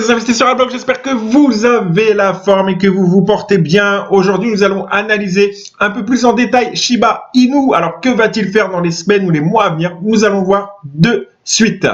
chers investisseurs à bloc, j'espère que vous avez la forme et que vous vous portez bien. Aujourd'hui, nous allons analyser un peu plus en détail Shiba Inu. Alors, que va-t-il faire dans les semaines ou les mois à venir? Nous allons voir de suite.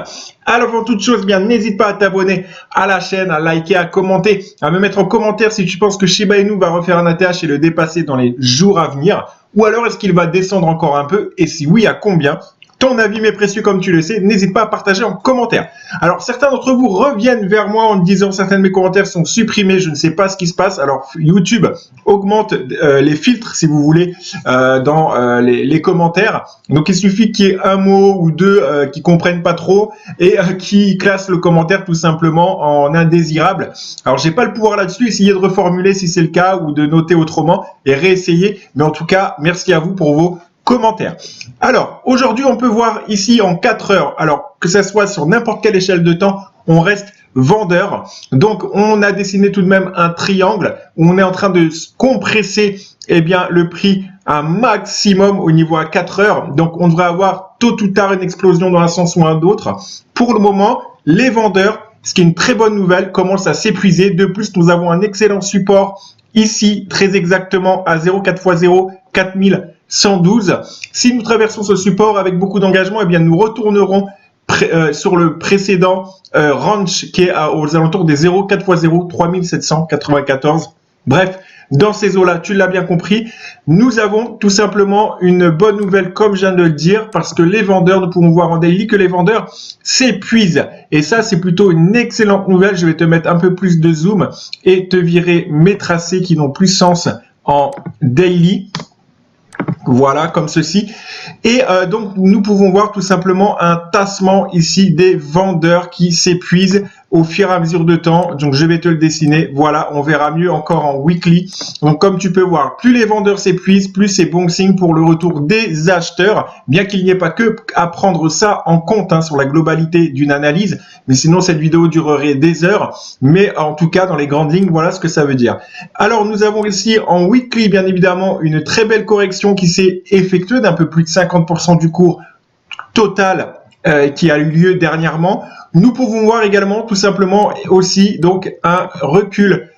Alors, avant toute chose, bien, n'hésite pas à t'abonner à la chaîne, à liker, à commenter, à me mettre en commentaire si tu penses que Shiba Inu va refaire un ATH et le dépasser dans les jours à venir. Ou alors, est-ce qu'il va descendre encore un peu? Et si oui, à combien? Ton avis m'est précieux comme tu le sais, n'hésite pas à partager en commentaire. Alors certains d'entre vous reviennent vers moi en me disant certains de mes commentaires sont supprimés, je ne sais pas ce qui se passe. Alors YouTube augmente les filtres si vous voulez dans les commentaires. Donc il suffit qu'il y ait un mot ou deux qui comprennent pas trop et qui classent le commentaire tout simplement en indésirable. Alors j'ai pas le pouvoir là-dessus, essayez de reformuler si c'est le cas ou de noter autrement et réessayer. Mais en tout cas, merci à vous pour vos commentaires. Alors, aujourd'hui, on peut voir ici en 4 heures, alors que ça soit sur n'importe quelle échelle de temps, on reste vendeur. Donc, on a dessiné tout de même un triangle où on est en train de compresser le prix un maximum au niveau à 4 heures. Donc, on devrait avoir tôt ou tard une explosion dans un sens ou un autre. Pour le moment, les vendeurs, ce qui est une très bonne nouvelle, commencent à s'épuiser. De plus, nous avons un excellent support ici, très exactement à 0,4x0, 4112. Si nous traversons ce support avec beaucoup d'engagement, eh bien nous retournerons sur le précédent range qui est aux alentours des 0,4x0, 3794. Bref, dans ces eaux-là, tu l'as bien compris, nous avons tout simplement une bonne nouvelle, comme je viens de le dire, parce que les vendeurs, nous pouvons voir en daily que les vendeurs s'épuisent. Et ça, c'est plutôt une excellente nouvelle. Je vais te mettre un peu plus de zoom et te virer mes tracés qui n'ont plus sens en daily. Voilà, comme ceci. Et donc, nous pouvons voir tout simplement un tassement ici des vendeurs qui s'épuisent au fur et à mesure de temps. Donc, je vais te le dessiner. Voilà, on verra mieux encore en weekly. Donc, comme tu peux voir, plus les vendeurs s'épuisent, plus c'est bon signe pour le retour des acheteurs. Bien qu'il n'y ait pas que à prendre ça en compte sur la globalité d'une analyse. Mais sinon, cette vidéo durerait des heures. Mais en tout cas, dans les grandes lignes, voilà ce que ça veut dire. Alors, nous avons ici en weekly, bien évidemment, une très belle correction qui s'est effectuée d'un peu plus de 50% du cours total qui a eu lieu dernièrement. Nous pouvons voir également tout simplement aussi donc un recul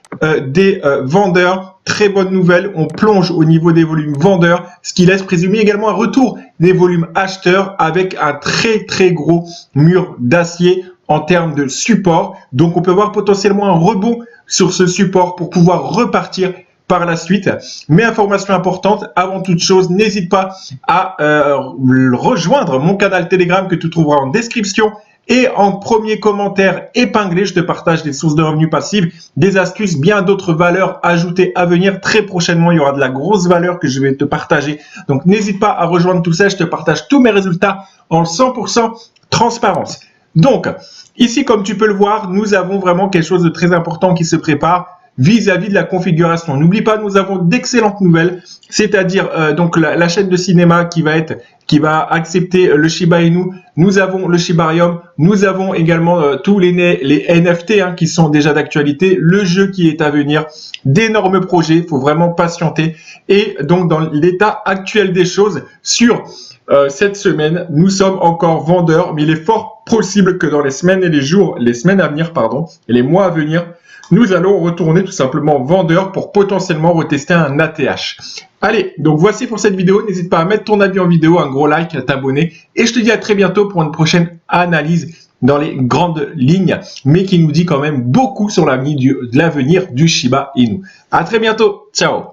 des vendeurs. Très bonne nouvelle, on plonge au niveau des volumes vendeurs, ce qui laisse présumer également un retour des volumes acheteurs avec un très gros mur d'acier en termes de support. Donc on peut voir potentiellement un rebond sur ce support pour pouvoir repartir par la suite. Mais information importante, avant toute chose, n'hésite pas à rejoindre mon canal Telegram que tu trouveras en description et en premier commentaire épinglé. Je te partage des sources de revenus passifs, des astuces, bien d'autres valeurs ajoutées à venir. Très prochainement, il y aura de la grosse valeur que je vais te partager. Donc, n'hésite pas à rejoindre tout ça. Je te partage tous mes résultats en 100% transparence. Donc, ici, comme tu peux le voir, nous avons vraiment quelque chose de très important qui se prépare vis-à-vis de la configuration. N'oublie pas, nous avons d'excellentes nouvelles, c'est-à-dire donc la chaîne de cinéma qui va accepter le Shiba Inu. Nous avons le Shibarium, nous avons également tous les NFT qui sont déjà d'actualité, le jeu qui est à venir, d'énormes projets, il faut vraiment patienter. Et donc dans l'état actuel des choses, sur cette semaine, nous sommes encore vendeurs, mais il est fort possible que dans les semaines à venir, et les mois à venir, nous allons retourner tout simplement vendeur pour potentiellement retester un ATH. Allez, donc voici pour cette vidéo. N'hésite pas à mettre ton avis en vidéo, un gros like, à t'abonner. Et je te dis à très bientôt pour une prochaine analyse dans les grandes lignes, mais qui nous dit quand même beaucoup sur l'avenir du Shiba Inu. À très bientôt. Ciao.